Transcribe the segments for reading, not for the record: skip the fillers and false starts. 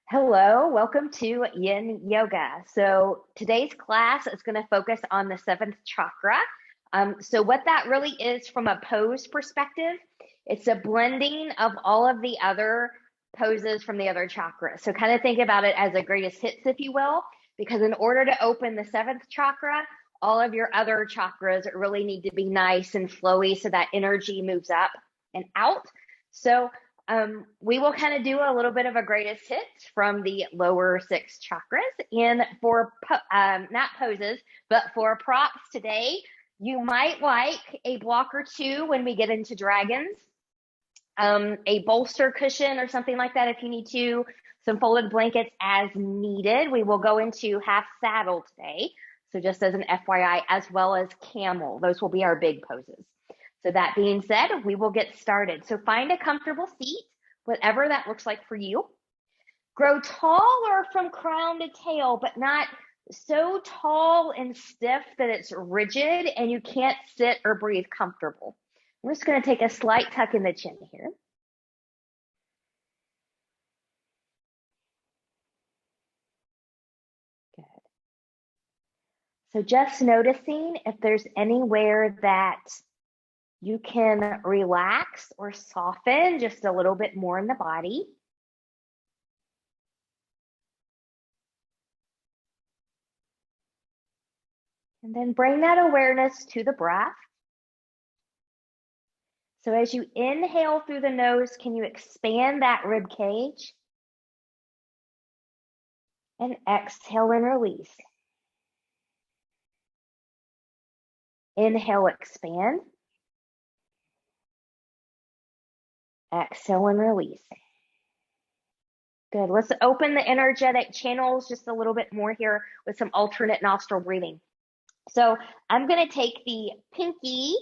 Hello, welcome to Yin Yoga. So today's class is going to focus on the seventh chakra. So what that really is from a pose perspective, it's a blending of all of the other poses from the other chakras. So kind of think about it as a greatest hits, if you will, because in order to open the seventh chakra, all of your other chakras really need to be nice and flowy so that energy moves up and out. So we will kind of do a little bit of a greatest hits from the lower six chakras. And for not poses, but for props today, you might like a block or two when we get into dragons, a bolster cushion or something like that if you need to, some folded blankets as needed. We will go into half saddle today. So just as an FYI, as well as camel, those will be our big poses. So that being said, we will get started. So find a comfortable seat, whatever that looks like for you. Grow taller from crown to tail, but not so tall and stiff that it's rigid and you can't sit or breathe comfortable. I'm just going to take a slight tuck in the chin here. Good. So just noticing if there's anywhere that you can relax or soften just a little bit more in the body. And then bring that awareness to the breath. So as you inhale through the nose, can you expand that rib cage? And exhale and release. Inhale, expand. Exhale and release. Good. Let's open the energetic channels just a little bit more here with some alternate nostril breathing. So I'm going to take the pinky,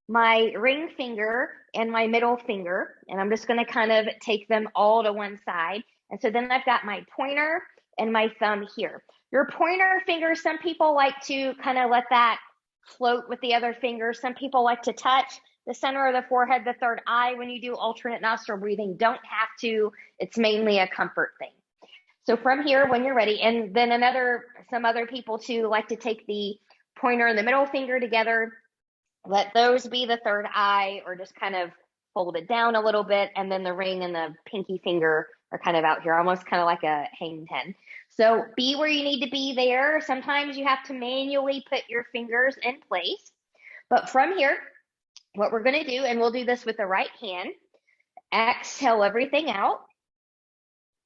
my ring finger, and my middle finger, and I'm just going to kind of take them all to one side. And so then I've got my pointer and my thumb here. Your pointer finger, some people like to kind of let that float with the other finger. Some people like to touch the center of the forehead, the third eye. When you do alternate nostril breathing, don't have to. It's mainly a comfort thing. So from here, when you're ready, and then some other people too like to take the pointer and the middle finger together, let those be the third eye, or just kind of fold it down a little bit, and then the ring and the pinky finger are kind of out here, almost kind of like a hang ten. So be where you need to be there. Sometimes you have to manually put your fingers in place. But from here, what we're going to do, and we'll do this with the right hand, exhale everything out.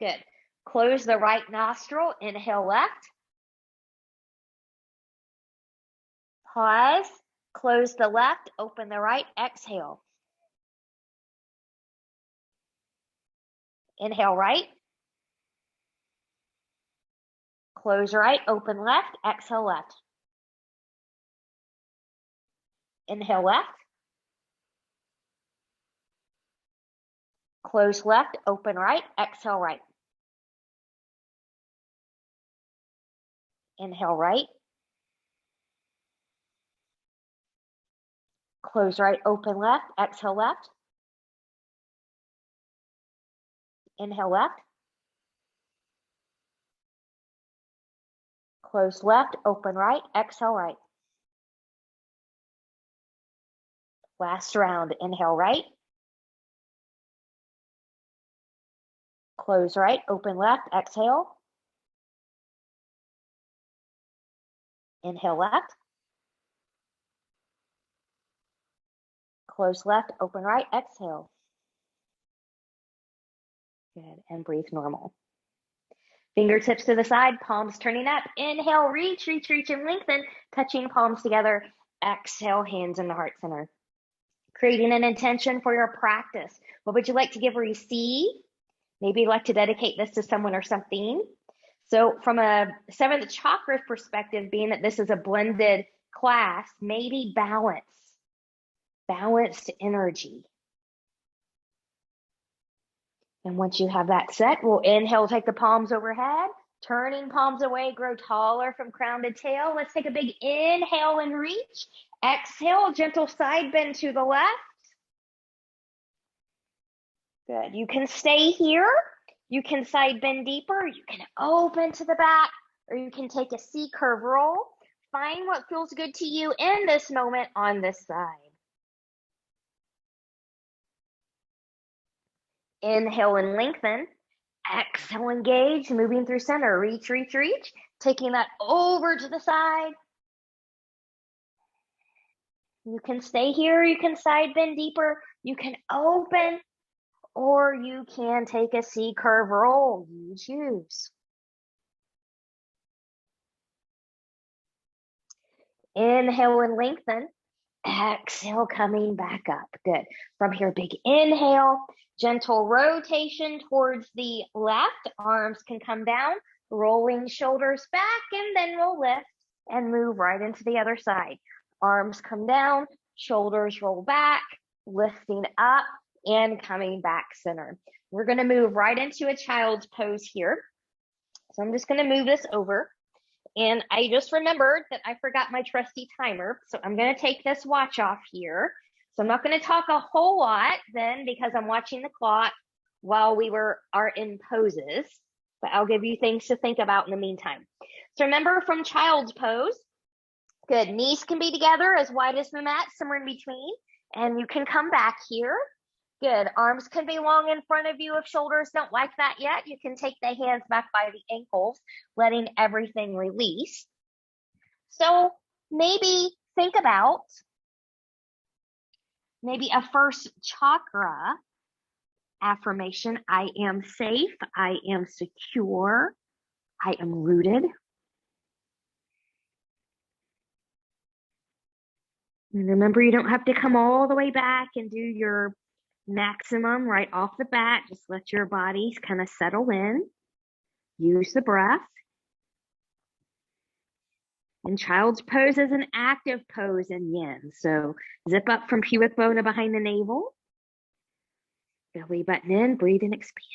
Good. Close the right nostril, inhale left. Pause, close the left, open the right, exhale. Inhale right. Close right, open left, exhale left. Inhale left. Close left, open right, exhale right. Inhale right. Close right, open left, exhale left. Inhale left. Close left, open right, exhale right. Last round, inhale right. Close right, open left, exhale. Inhale left. Close left, open right, exhale. Good, and breathe normal. Fingertips to the side, palms turning up. Inhale, reach, reach, reach, and lengthen, touching palms together. Exhale, hands in the heart center. Creating an intention for your practice. What would you like to give or receive? Maybe you'd like to dedicate this to someone or something. So from a seventh chakra perspective, being that this is a blended class, maybe balanced energy. And once you have that set, we'll inhale, take the palms overhead, turning palms away, grow taller from crown to tail. Let's take a big inhale and reach. Exhale, gentle side bend to the left. Good. You can stay here You can side bend deeper, you can open to the back, or you can take a C curve roll. Find what feels good to you in this moment on this side. Inhale and lengthen. Exhale, engage, moving through center. Reach, reach, reach. Taking that over to the side. You can stay here, you can side bend deeper, you can open, or you can take a C curve roll. You choose. Inhale and lengthen. Exhale, coming back up. Good. From here, big inhale, gentle rotation towards the left. Arms can come down, rolling shoulders back, and then we'll lift and move right into the other side. Arms come down, shoulders roll back, lifting up and coming back center. We're going to move right into a child's pose here. So I'm just going to move this over. And I just remembered that I forgot my trusty timer. So I'm going to take this watch off here. So I'm not going to talk a whole lot then because I'm watching the clock while we are in poses. But I'll give you things to think about in the meantime. So remember from child's pose, good. Knees can be together as wide as the mat, somewhere in between. And you can come back here. Good. Arms can be long in front of you if shoulders don't like that yet. You can take the hands back by the ankles, letting everything release. So maybe think about maybe a first chakra affirmation. I am safe. I am secure. I am rooted. And remember, you don't have to come all the way back and do your maximum right off the bat. Just let your bodies kind of settle in. Use the breath. And child's pose is an active pose in yin. So zip up from pubic bone to behind the navel. Belly button in, breathe and expand.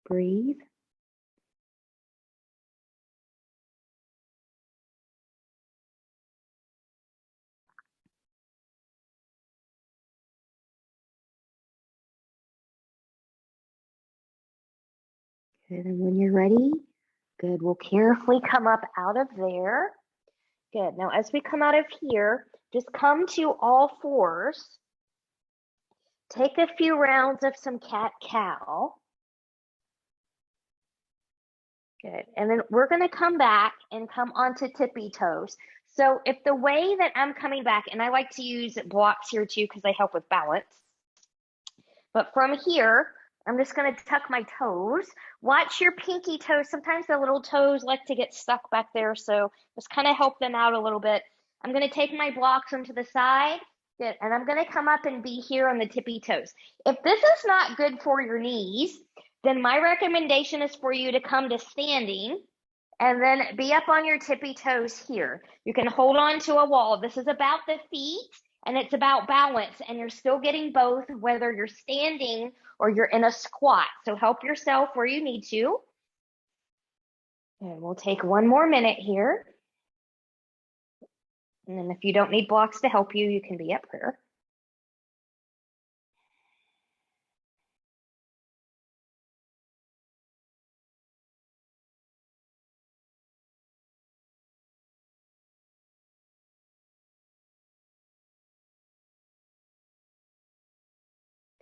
Breathe. Good, and when you're ready, good, we'll carefully come up out of there. Good, now as we come out of here, just come to all fours. Take a few rounds of some cat-cow. Good, and then we're gonna come back and come onto tippy toes. So if the way that I'm coming back, and I like to use blocks here too because they help with balance. But from here, I'm just going to tuck my toes. Watch your pinky toes. Sometimes the little toes like to get stuck back there. So just kind of help them out a little bit. I'm going to take my blocks onto the side. Good. And I'm going to come up and be here on the tippy toes. If this is not good for your knees, then my recommendation is for you to come to standing and then be up on your tippy toes here. You can hold on to a wall. This is about the feet and it's about balance, and you're still getting both whether you're standing or you're in a squat. So help yourself where you need to. And we'll take one more minute here. And then if you don't need blocks to help you, you can be up here.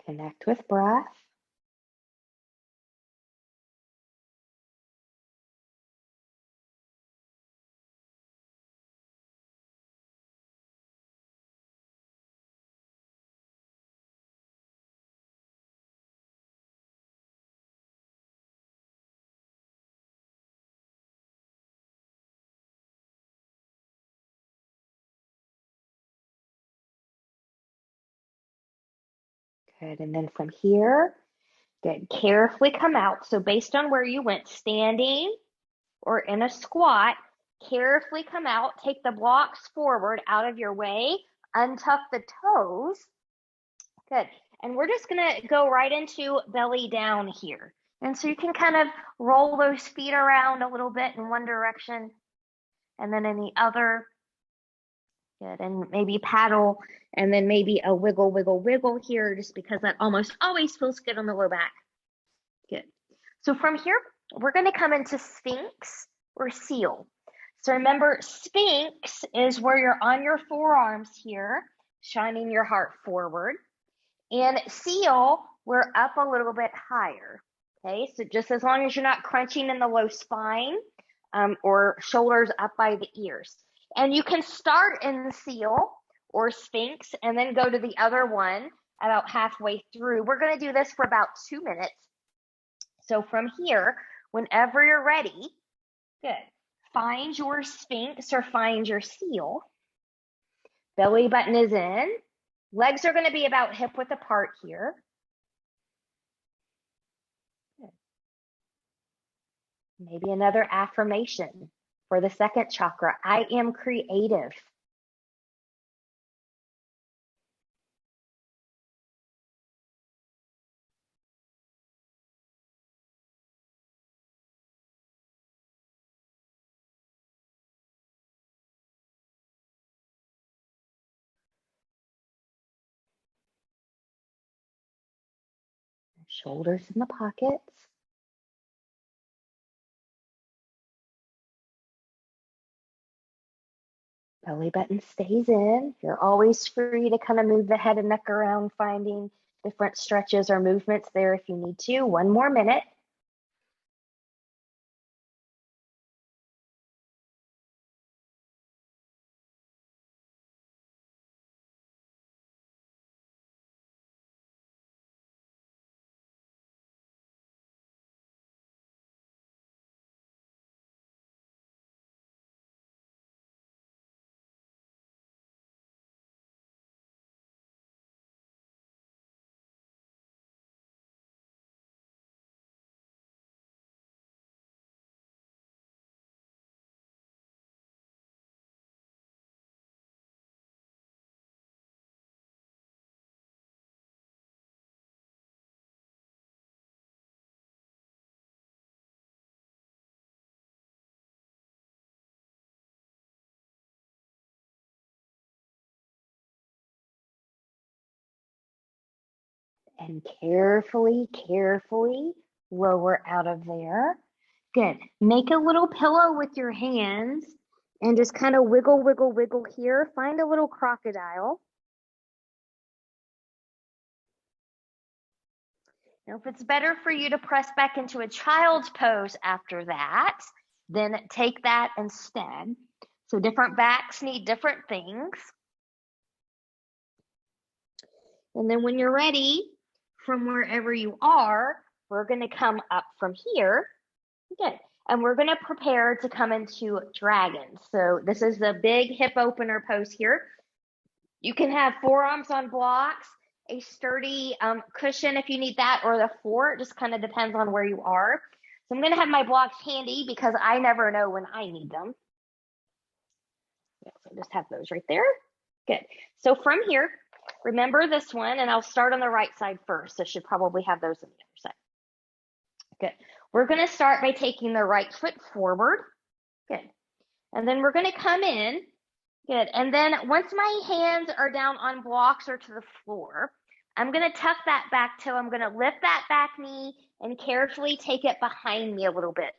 Connect with breath. Good. And then from here, good. Carefully come out. So based on where you went, standing or in a squat, carefully come out. Take the blocks forward out of your way. Untuck the toes. Good. And we're just going to go right into belly down here. And so you can kind of roll those feet around a little bit in one direction and then in the other. Good. And maybe paddle and then maybe a wiggle, wiggle, wiggle here, just because that almost always feels good on the low back. Good. So from here, we're going to come into Sphinx or Seal. So remember, Sphinx is where you're on your forearms here, shining your heart forward. And Seal, we're up a little bit higher. Okay, so just as long as you're not crunching in the low spine or shoulders up by the ears. And you can start in the Seal or Sphinx and then go to the other one about halfway through. We're going to do this for about 2 minutes. So from here, whenever you're ready, good. Find your Sphinx or find your Seal. Belly button is in. Legs are going to be about hip width apart here. Good. Maybe another affirmation for the second chakra. I am creative. Shoulders in the pockets. Belly button stays in. You're always free to kind of move the head and neck around, finding different stretches or movements there if you need to. 1 more minute. And carefully, carefully lower out of there. Good. Make a little pillow with your hands and just kind of wiggle, wiggle, wiggle here. Find a little crocodile. Now, if it's better for you to press back into a child's pose after that, then take that instead. So different backs need different things. And then when you're ready, from wherever you are, we're going to come up from here. Good. And we're going to prepare to come into dragon. So this is the big hip opener pose here. You can have forearms on blocks, a sturdy cushion if you need that, or the floor. It just kind of depends on where you are. So I'm going to have my blocks handy because I never know when I need them. Yeah, so just have those right there. Good. So from here, remember this one, and I'll start on the right side first. So I should probably have those on the other side. Good. We're going to start by taking the right foot forward. Good. And then we're going to come in. Good. And then once my hands are down on blocks or to the floor, I'm going to tuck that back toe. I'm going to lift that back knee and carefully take it behind me a little bit.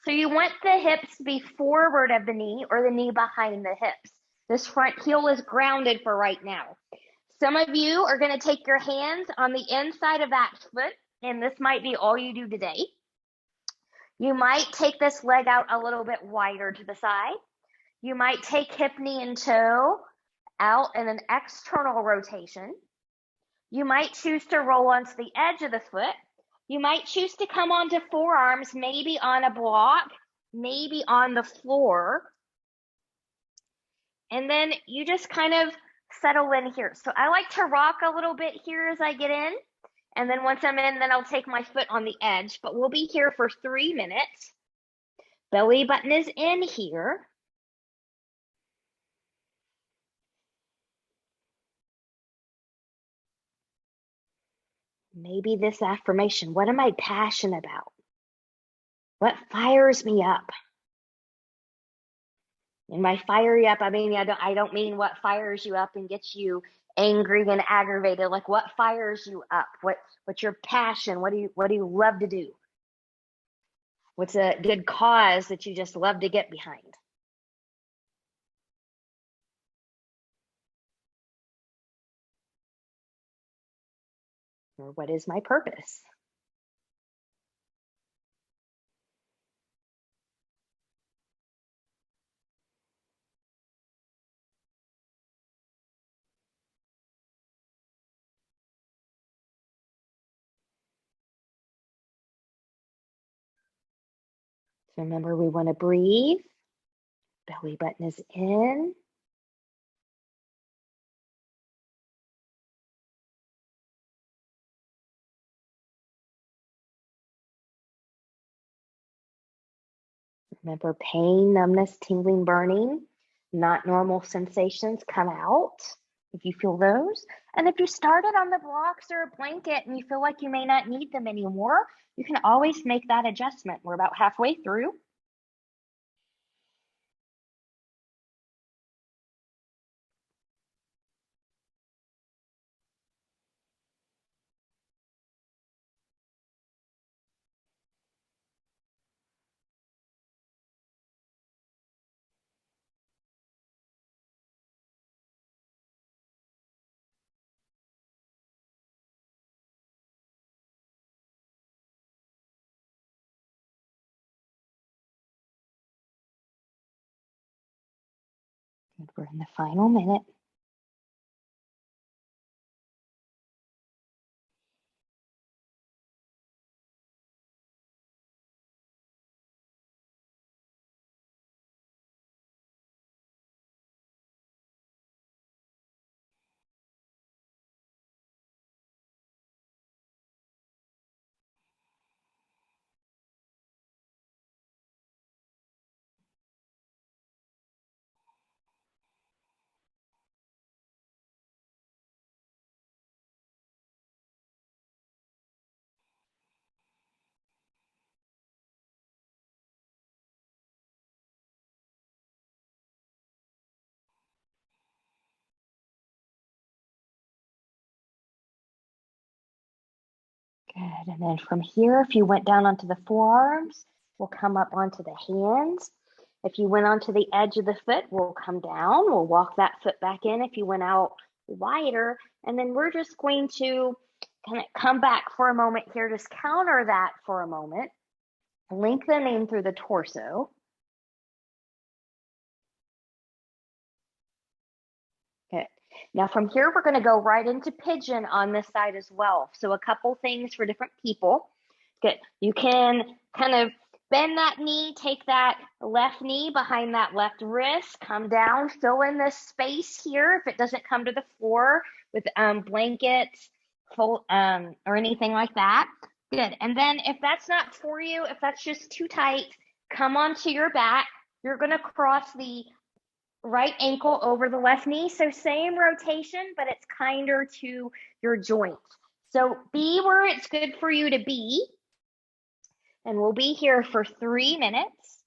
So you want the hips to be forward of the knee or the knee behind the hips. This front heel is grounded for right now. Some of you are going to take your hands on the inside of that foot, and this might be all you do today. You might take this leg out a little bit wider to the side. You might take hip, knee, and toe out in an external rotation. You might choose to roll onto the edge of the foot. You might choose to come onto forearms, maybe on a block, maybe on the floor. And then you just kind of settle in here. So I like to rock a little bit here as I get in. And then once I'm in, then I'll take my foot on the edge, but we'll be here for 3 minutes. Belly button is in here. Maybe this affirmation, what am I passionate about? What fires me up? And by fire you up, I mean, I don't mean what fires you up and gets you angry and aggravated. Like what fires you up? What's your passion? What do you love to do? What's a good cause that you just love to get behind? Or what is my purpose? So remember, we want to breathe. Belly button is in. Remember, pain, numbness, tingling, burning, not normal sensations come out if you feel those. And if you started on the blocks or a blanket and you feel like you may not need them anymore, you can always make that adjustment. We're about halfway through. Good. We're in the final minute. Good. And then from here, if you went down onto the forearms, we'll come up onto the hands. If you went onto the edge of the foot, we'll come down. We'll walk that foot back in if you went out wider. And then we're just going to kind of come back for a moment here. Just counter that for a moment. Lengthening through the torso. Good. Now from here, we're going to go right into pigeon on this side as well. So a couple things for different people. Good. You can kind of bend that knee, take that left knee behind that left wrist, come down, fill in this space here if it doesn't come to the floor with blankets full, or anything like that. Good. And then if that's not for you, if that's just too tight, come onto your back. You're going to cross the right ankle over the left knee. So same rotation, but it's kinder to your joint. So be where it's good for you to be. And we'll be here for 3 minutes.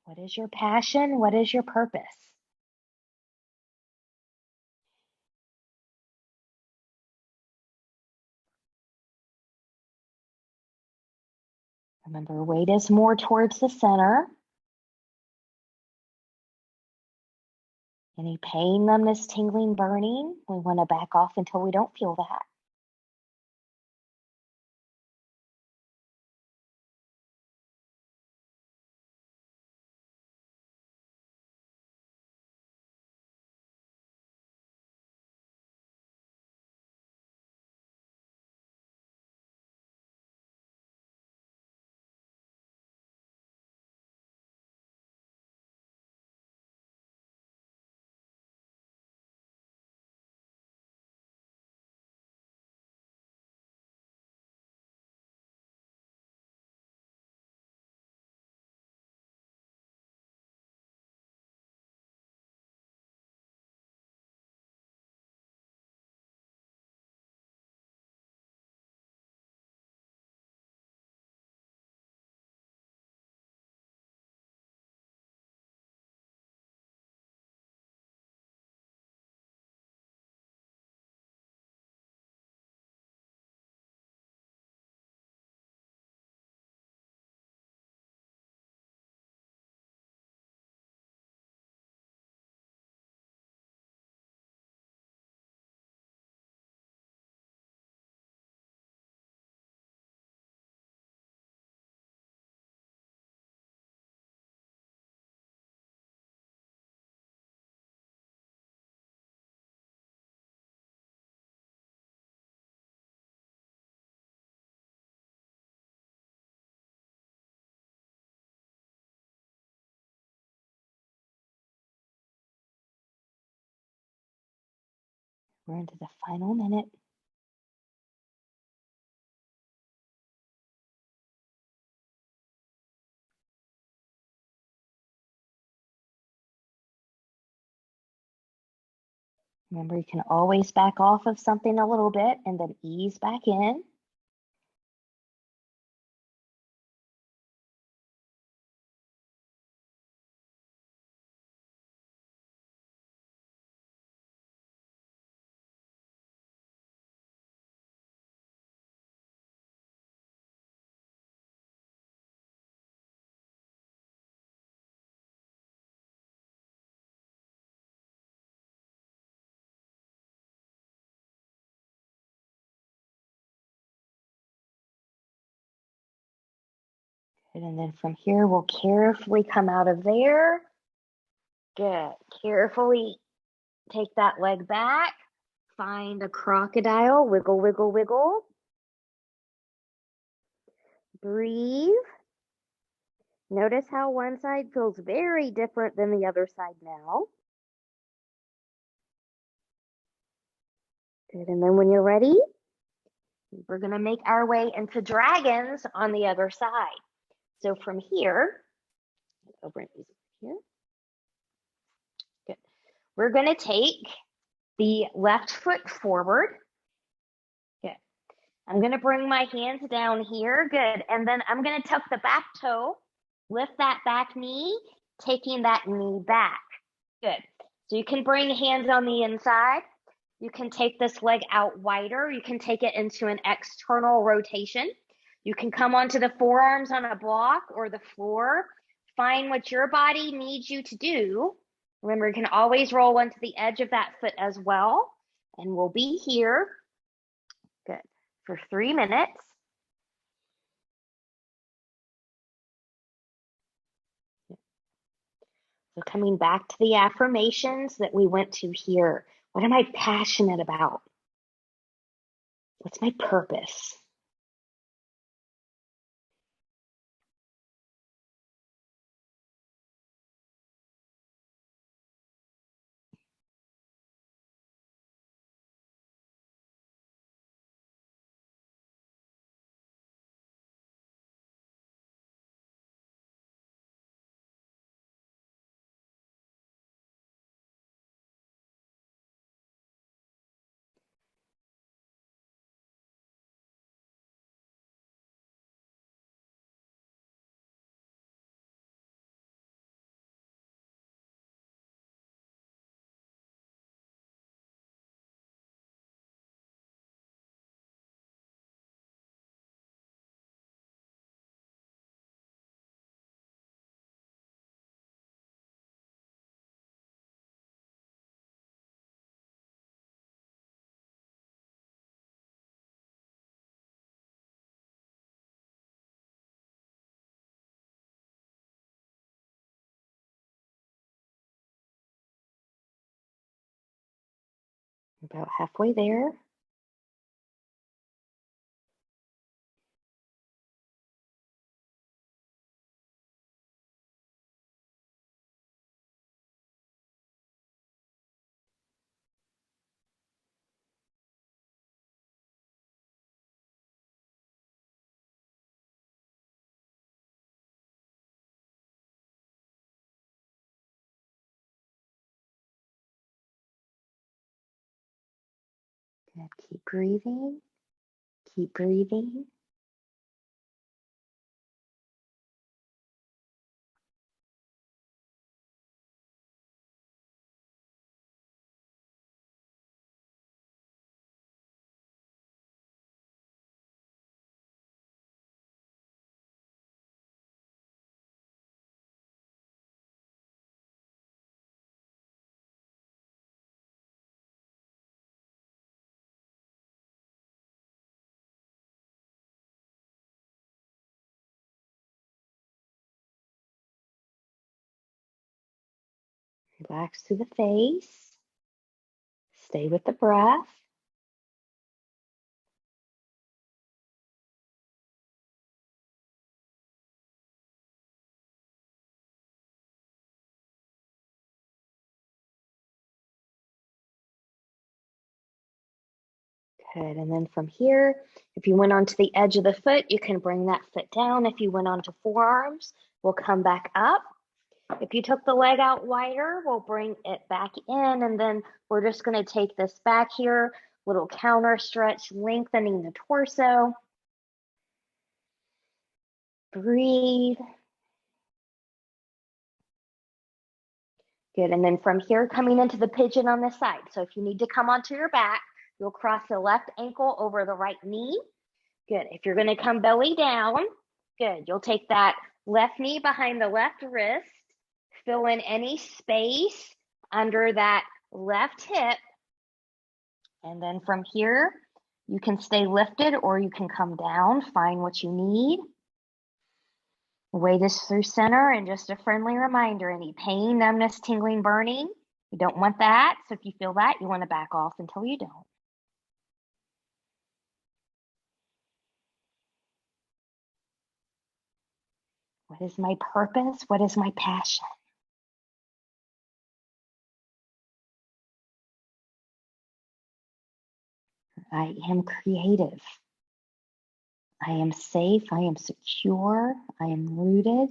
What is your passion? What is your purpose? Remember, weight is more towards the center. Any pain, numbness, tingling, burning, we want to back off until we don't feel that. We're into the final minute. Remember, you can always back off of something a little bit and then ease back in. And then from here, we'll carefully come out of there. Good. Carefully take that leg back. Find a crocodile. Wiggle, wiggle, wiggle. Breathe. Notice how one side feels very different than the other side now. Good. And then when you're ready, we're going to make our way into dragons on the other side. So from here, over here. Good. We're going to take the left foot forward. Good. I'm going to bring my hands down here. Good. And then I'm going to tuck the back toe, lift that back knee, taking that knee back. Good. So you can bring hands on the inside. You can take this leg out wider. You can take it into an external rotation. You can come onto the forearms on a block or the floor. Find what your body needs you to do. Remember, you can always roll onto the edge of that foot as well. And we'll be here, good, for 3 minutes. So coming back to the affirmations that we went to here. What am I passionate about? What's my purpose? About halfway there. Good. Keep breathing. Keep breathing. Relax through the face. Stay with the breath. Good, and then from here, if you went onto the edge of the foot, you can bring that foot down. If you went onto forearms, we'll come back up. If you took the leg out wider, we'll bring it back in, and then we're just gonna take this back here, little counter stretch, lengthening the torso. Breathe. Good, and then from here, coming into the pigeon on this side. So if you need to come onto your back, you'll cross the left ankle over the right knee. Good, if you're gonna come belly down, good. You'll take that left knee behind the left wrist, fill in any space under that left hip. And then from here, you can stay lifted or you can come down, find what you need. Weight is through center, and just a friendly reminder, any pain, numbness, tingling, burning, you don't want that. So if you feel that, you want to back off until you don't. What is my purpose? What is my passion? I am creative. I am safe. I am secure. I am rooted.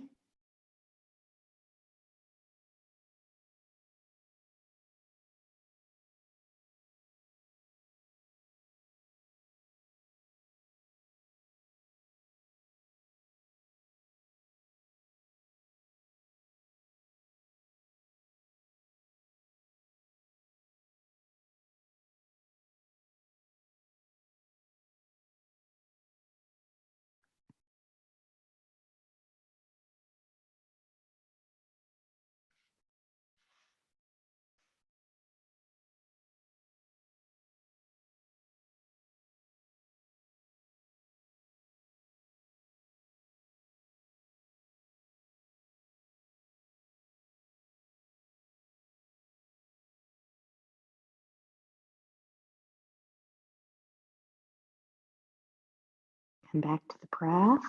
Come back to the breath.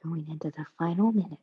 Going into the final minute.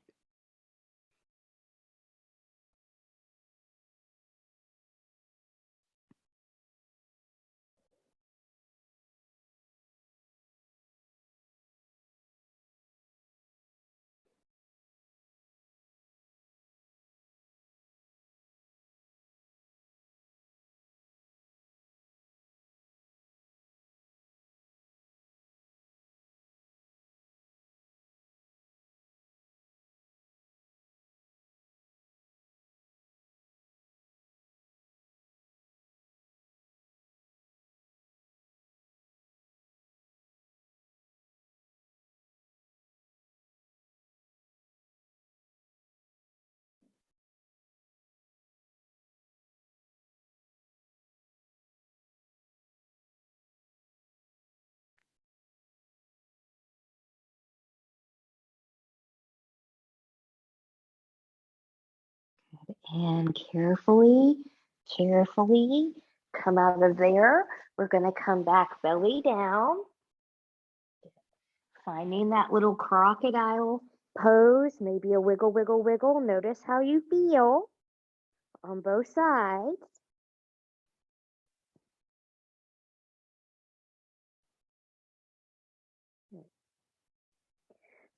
And carefully come out of there. We're going to come back belly down, finding that little crocodile pose, maybe a wiggle, wiggle, wiggle. Notice how you feel on both sides.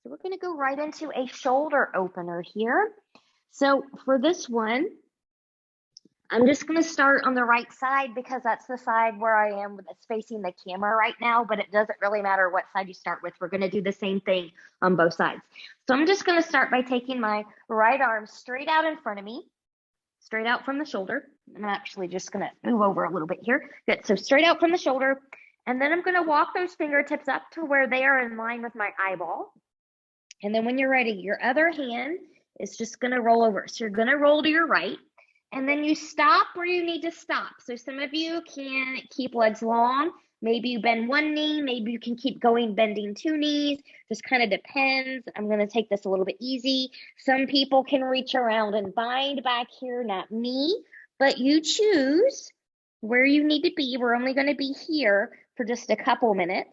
So we're going to go right into a shoulder opener here. So for this one, I'm just going to start on the right side because that's the side where I am that's facing the camera right now, but it doesn't really matter what side you start with. We're going to do the same thing on both sides. So I'm just going to start by taking my right arm straight out in front of me, straight out from the shoulder. I'm actually just going to move over a little bit here. Good. So straight out from the shoulder. And then I'm going to walk those fingertips up to where they are in line with my eyeball. And then when you're ready, your other hand is just going to roll over. So you're going to roll to your right. And then you stop where you need to stop. So some of you can keep legs long. Maybe you bend one knee. Maybe you can keep going, bending two knees. Just kind of depends. I'm going to take this a little bit easy. Some people can reach around and bind back here, not me, but you choose where you need to be. We're only going to be here for just a couple minutes.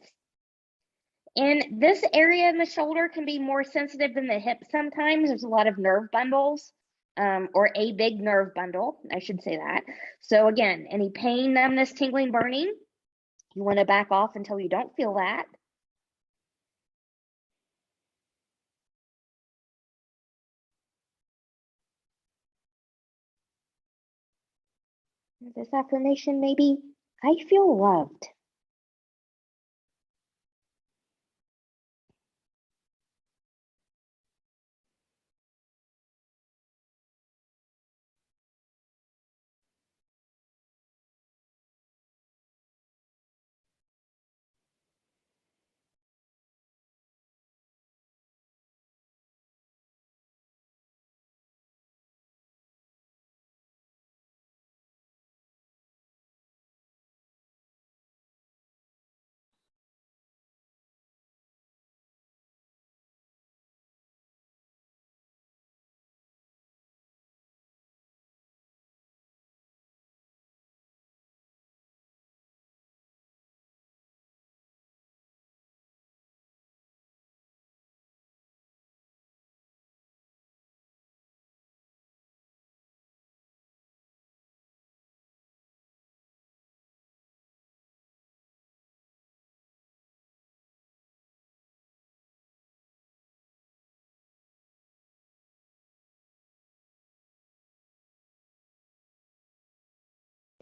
And this area in the shoulder can be more sensitive than the hip sometimes. There's a lot of nerve bundles, or a big nerve bundle, I should say that. So again, any pain, numbness, tingling, burning, you want to back off until you don't feel that. This affirmation maybe, I feel loved.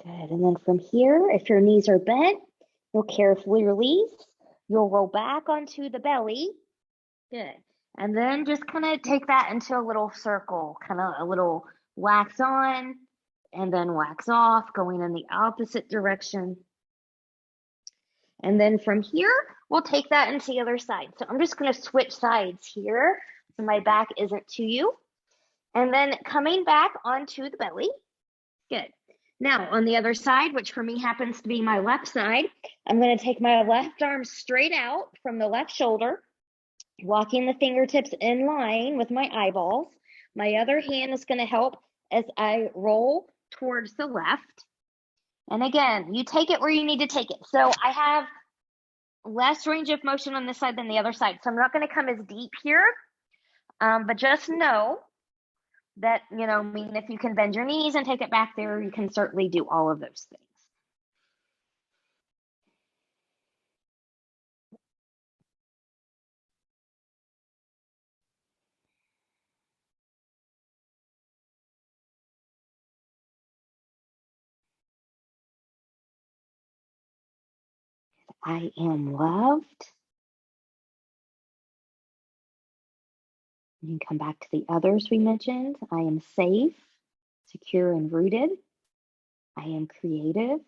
Good, and then from here, if your knees are bent, you'll carefully release. You'll roll back onto the belly. Good. And then just kind of take that into a little circle, kind of a little wax on and then wax off, going in the opposite direction. And then from here, we'll take that into the other side. So I'm just going to switch sides here so my back isn't to you. And then coming back onto the belly. Good. Now on the other side, which for me happens to be my left side, I'm going to take my left arm straight out from the left shoulder, walking the fingertips in line with my eyeballs. My other hand is going to help as I roll towards the left. And again, you take it where you need to take it. So I have less range of motion on this side than the other side. So I'm not going to come as deep here, but just know that, I mean, if you can bend your knees and take it back there, you can certainly do all of those things. I am loved. You can come back to the others we mentioned. I am safe, secure, and rooted. I am creative.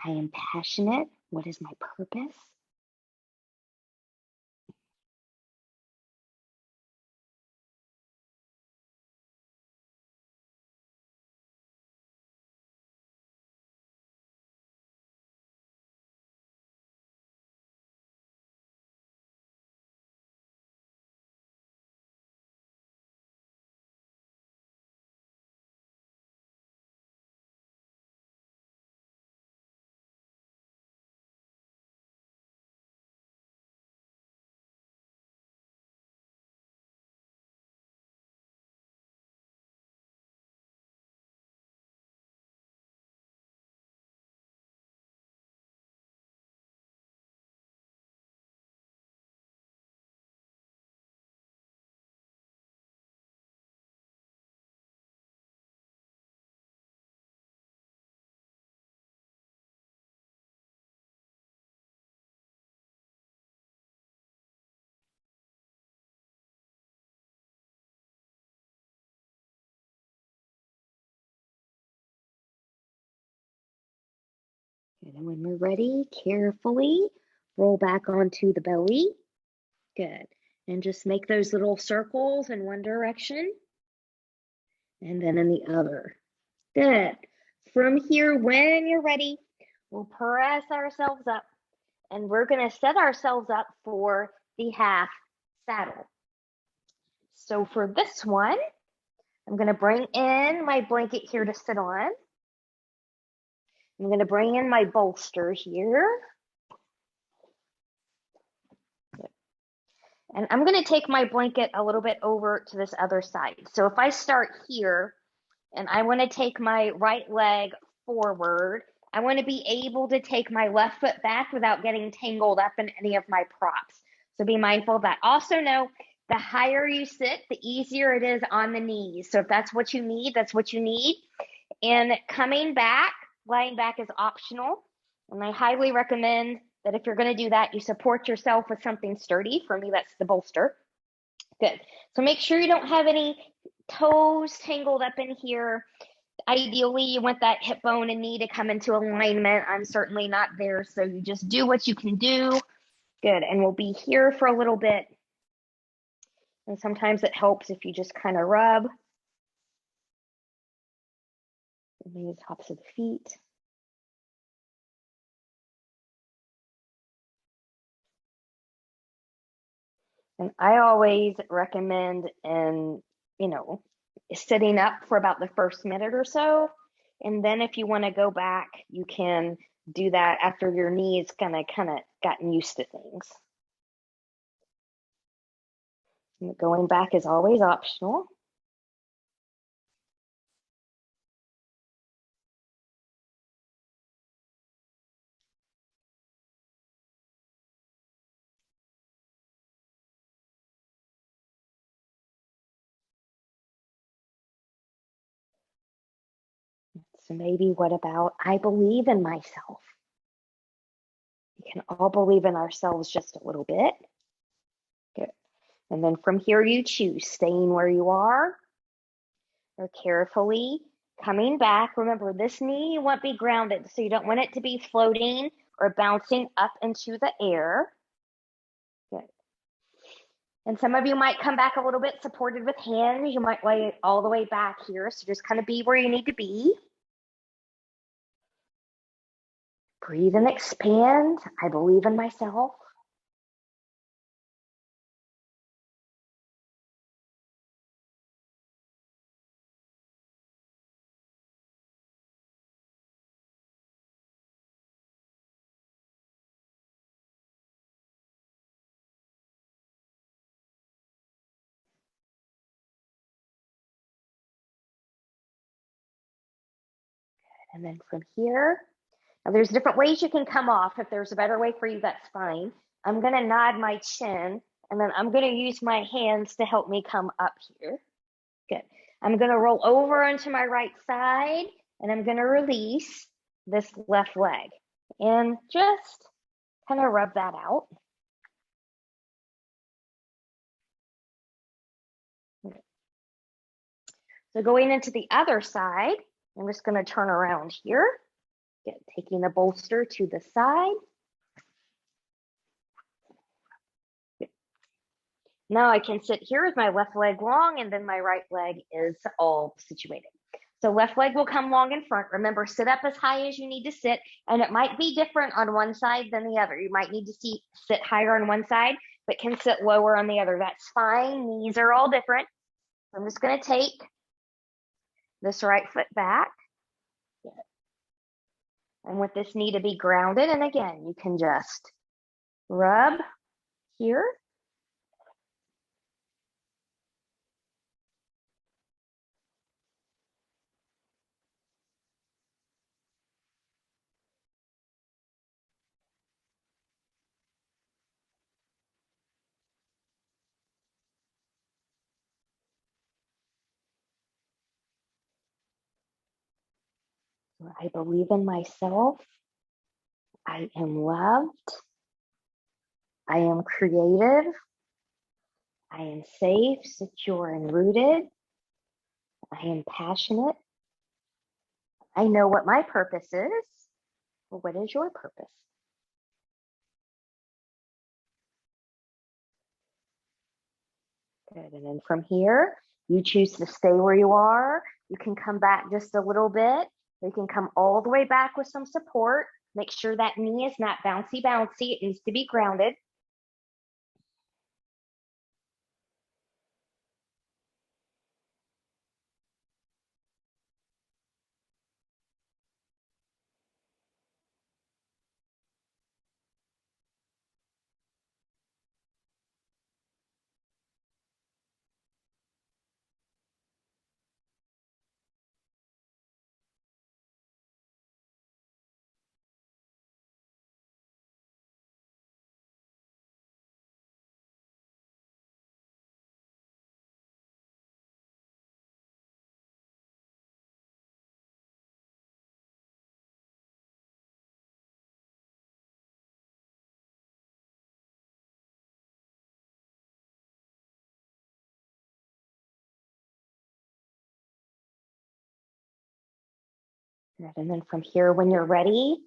I am passionate. What is my purpose? Good. And when we're ready, carefully roll back onto the belly. Good. And just make those little circles in one direction. And then in the other. Good. From here, when you're ready, we'll press ourselves up and we're going to set ourselves up for the half saddle. So for this one, I'm going to bring in my blanket here to sit on. I'm going to bring in my bolster here. And I'm going to take my blanket a little bit over to this other side. So if I start here and I want to take my right leg forward, I want to be able to take my left foot back without getting tangled up in any of my props. So be mindful of that. Also know the higher you sit, the easier it is on the knees. So if that's what you need, that's what you need. And coming back, lying back is optional. And I highly recommend that if you're going to do that, you support yourself with something sturdy. For me, that's the bolster. Good. So make sure you don't have any toes tangled up in here. Ideally, you want that hip bone and knee to come into alignment. I'm certainly not there, so you just do what you can do. Good. And we'll be here for a little bit. And sometimes it helps if you just kind of rub. Maybe the tops of the feet. And I always recommend sitting up for about the first minute or so. And then if you want to go back, you can do that after your knees kind of gotten used to things. And going back is always optional. So maybe what about, I believe in myself. We can all believe in ourselves just a little bit. Good. And then from here you choose staying where you are or carefully coming back. Remember, this knee won't be grounded, so you don't want it to be floating or bouncing up into the air. Good. And some of you might come back a little bit supported with hands. You might lay all the way back here. So just kind of be where you need to be. Breathe and expand. I believe in myself. And then from here, now there's different ways you can come off. If there's a better way for you, that's fine. I'm going to nod my chin, and then I'm going to use my hands to help me come up here. Good. I'm going to roll over onto my right side, and I'm going to release this left leg. And just kind of rub that out. So going into the other side, I'm just going to turn around here, taking the bolster to the side. Now I can sit here with my left leg long, and then my right leg is all situated. So left leg will come long in front. Remember, sit up as high as you need to sit, and it might be different on one side than the other. You might need to sit higher on one side, but can sit lower on the other. That's fine. Knees are all different. So I'm just going to take this right foot back. I want this knee to be grounded. And again, you can just rub here. I believe in myself. I am loved. I am creative. I am safe, secure, and rooted. I am passionate. I know what my purpose is. Well, what is your purpose? Good. And then from here, You choose to stay where you are. You can come back just a little bit. You can come all the way back with some support. Make sure that knee is not bouncy. It needs to be grounded. Good. And then from here, when you're ready,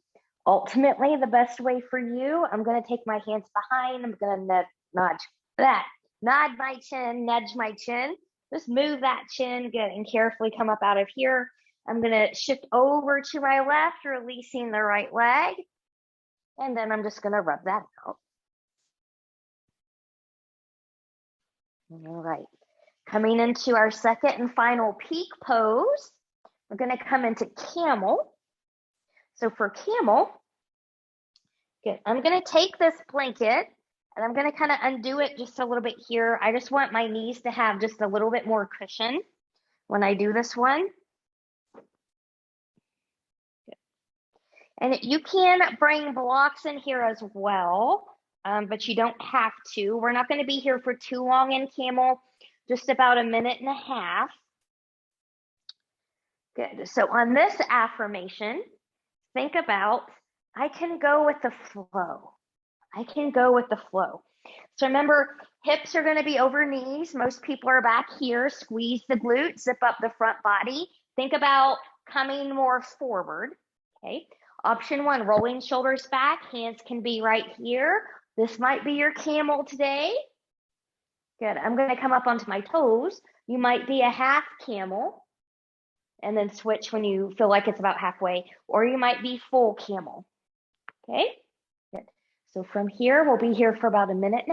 ultimately the best way for you, I'm going to take my hands behind. I'm going to nod my chin, nudge my chin. Just move that chin, good, and carefully come up out of here. I'm going to shift over to my left, releasing the right leg. And then I'm just going to rub that out. All right. Coming into our second and final peak pose, we're going to come into camel. So for camel, good. I'm going to take this blanket and I'm going to kind of undo it just a little bit here. I just want my knees to have just a little bit more cushion when I do this one. Good. And you can bring blocks in here as well, but you don't have to. We're not going to be here for too long in camel, just about 1.5 minutes. Good. So on this affirmation, think about, I can go with the flow. I can go with the flow. So remember, hips are going to be over knees. Most people are back here. Squeeze the glutes, zip up the front body. Think about coming more forward. Okay. Option 1, rolling shoulders back. Hands can be right here. This might be your camel today. Good. I'm going to come up onto my toes. You might be a half camel and then switch when you feel like it's about halfway, or you might be full camel. Okay. Good. So from here, we'll be here for about 1.5 minutes.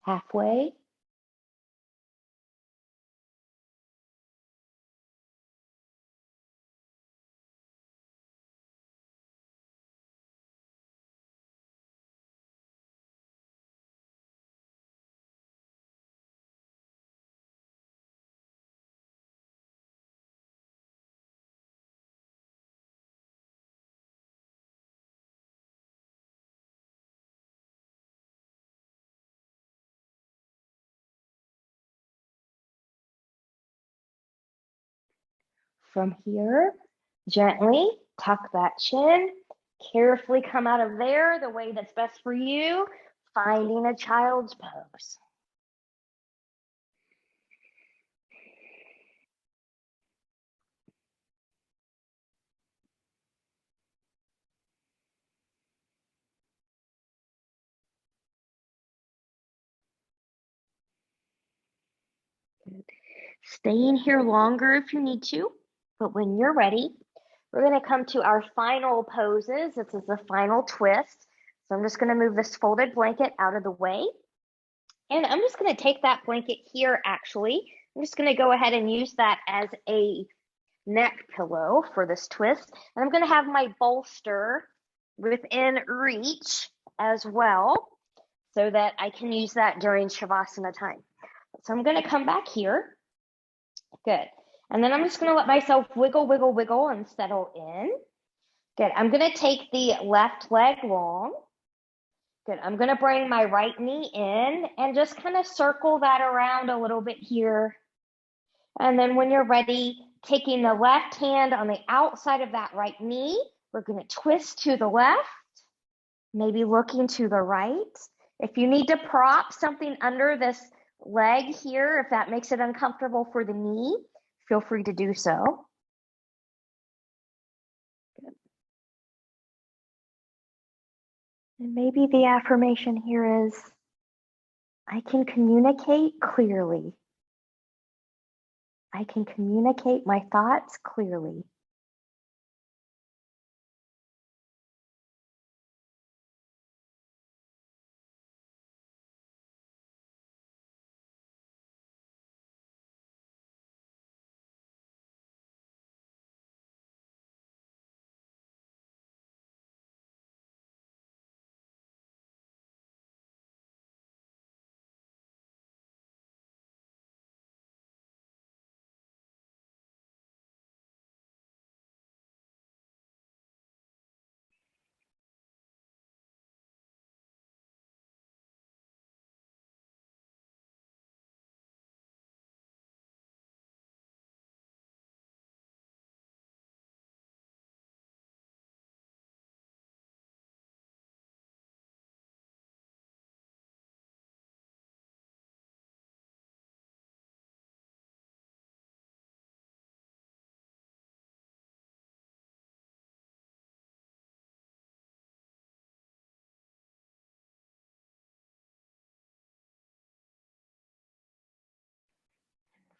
Halfway. From here, gently tuck that chin, carefully come out of there the way that's best for you, finding a child's pose. Stay in here longer if you need to, but when you're ready, we're going to come to our final poses. This is the final twist. So I'm just going to move this folded blanket out of the way. And I'm just going to take that blanket here, actually. I'm just going to go ahead and use that as a neck pillow for this twist. And I'm going to have my bolster within reach as well, so that I can use that during Shavasana time. So I'm going to come back here. Good. And then I'm just going to let myself wiggle, wiggle, wiggle and settle in. Good. I'm going to take the left leg long. Good. I'm going to bring my right knee in and just kind of circle that around a little bit here. And then when you're ready, taking the left hand on the outside of that right knee, we're going to twist to the left, maybe looking to the right. If you need to prop something under this leg here, if that makes it uncomfortable for the knee, feel free to do so. Good. And maybe the affirmation here is, I can communicate clearly. I can communicate my thoughts clearly.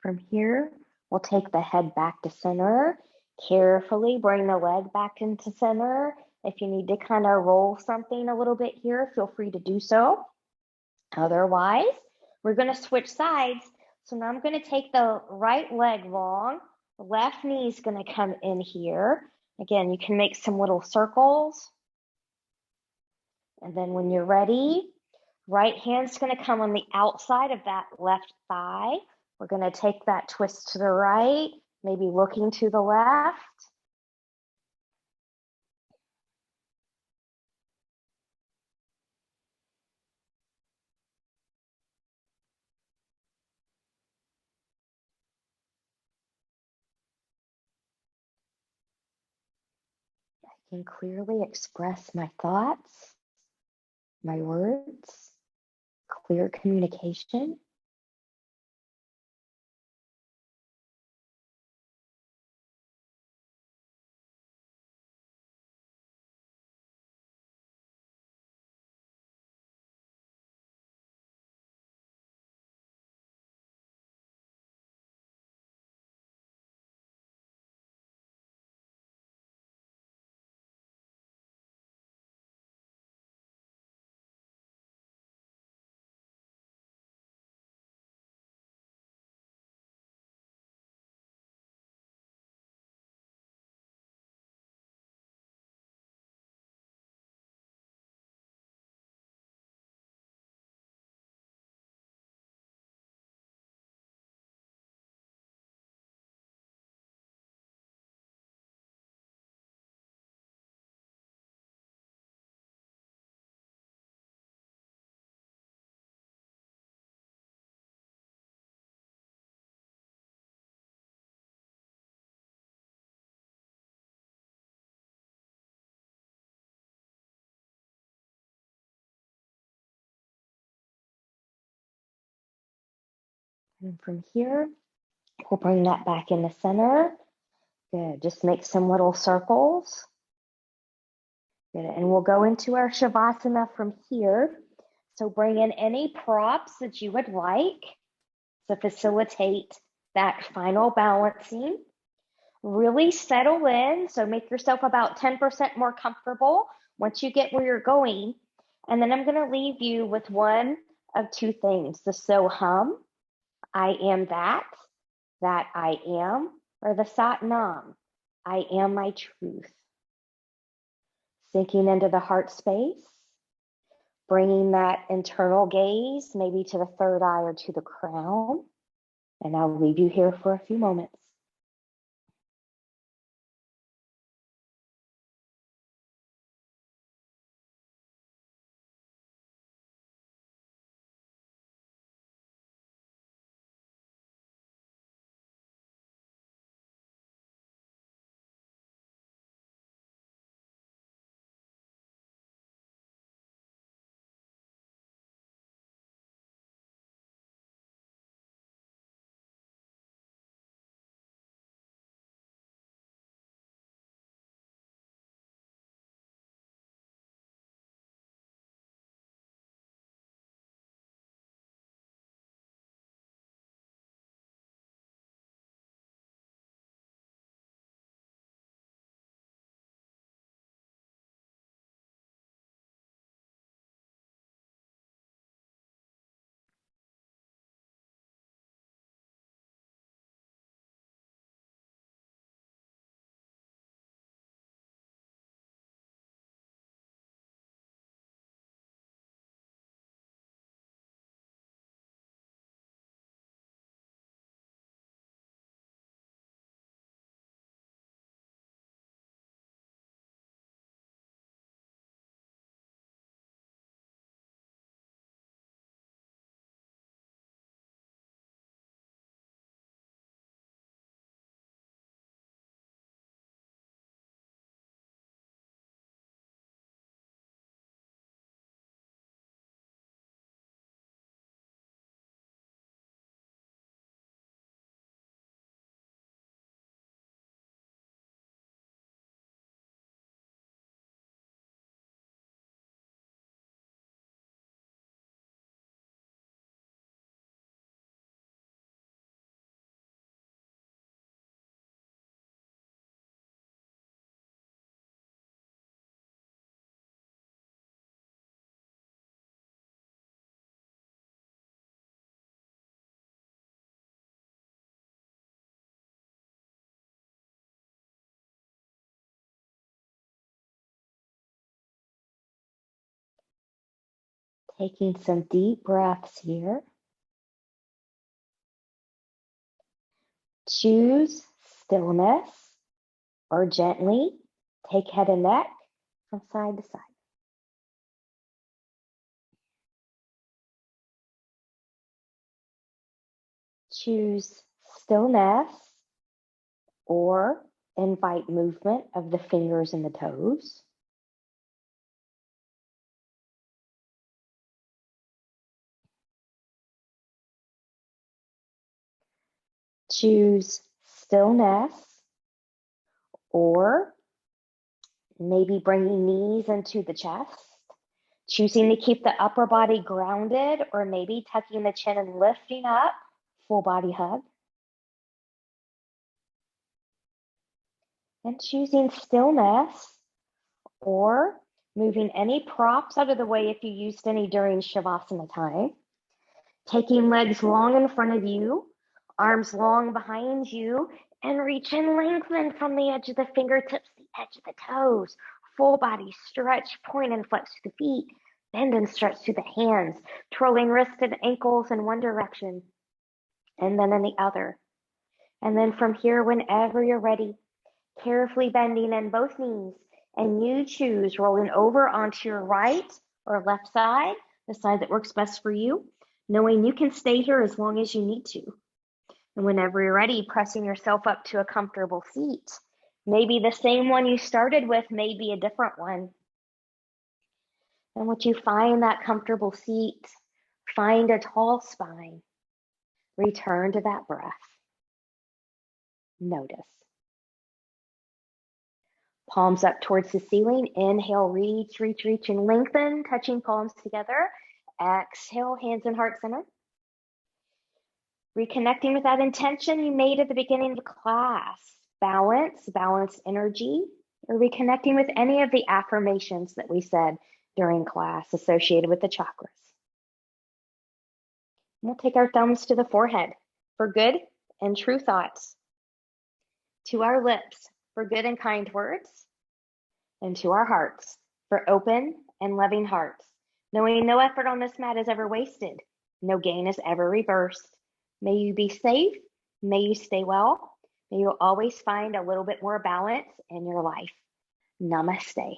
From here, we'll take the head back to center. Carefully bring the leg back into center. If you need to kind of roll something a little bit here, feel free to do so. Otherwise, we're going to switch sides. So now I'm going to take the right leg long. The left knee is going to come in here. Again, you can make some little circles. And then when you're ready, right hand's going to come on the outside of that left thigh. We're going to take that twist to the right, maybe looking to the left. I can clearly express my thoughts, my words, clear communication. And from here, we'll bring that back in the center. Good. Just make some little circles. Good. And we'll go into our Shavasana from here. So bring in any props that you would like to facilitate that final balancing. Really settle in. So make yourself about 10% more comfortable once you get where you're going. And then I'm going to leave you with one of two things: the Soham, I am that I am, or the Sat Nam, I am my truth. Sinking into the heart space, bringing that internal gaze maybe to the third eye or to the crown. And I'll leave you here for a few moments. Taking some deep breaths here. Choose stillness or gently take head and neck from side to side. Choose stillness or invite movement of the fingers and the toes. Choose stillness or maybe bringing knees into the chest. Choosing to keep the upper body grounded or maybe tucking the chin and lifting up, full body hug. And choosing stillness or moving any props out of the way if you used any during Shavasana time. Taking legs long in front of you, arms long behind you, and reach and lengthen from the edge of the fingertips, the edge of the toes. Full body stretch, point and flex to the feet, bend and stretch to the hands, twirling wrists and ankles in one direction, and then in the other. And then from here, whenever you're ready, carefully bending in both knees, and you choose rolling over onto your right or left side, the side that works best for you, knowing you can stay here as long as you need to. And whenever you're ready, pressing yourself up to a comfortable seat. Maybe the same one you started with, maybe a different one. And once you find that comfortable seat, find a tall spine. Return to that breath. Notice. Palms up towards the ceiling. Inhale, reach, reach, reach, and lengthen, touching palms together. Exhale, hands in heart center. Reconnecting with that intention you made at the beginning of the class. Balance energy, or reconnecting with any of the affirmations that we said during class associated with the chakras. We'll take our thumbs to the forehead for good and true thoughts, to our lips for good and kind words, and to our hearts for open and loving hearts, knowing no effort on this mat is ever wasted, no gain is ever reversed. May you be safe, may you stay well, may you always find a little bit more balance in your life. Namaste.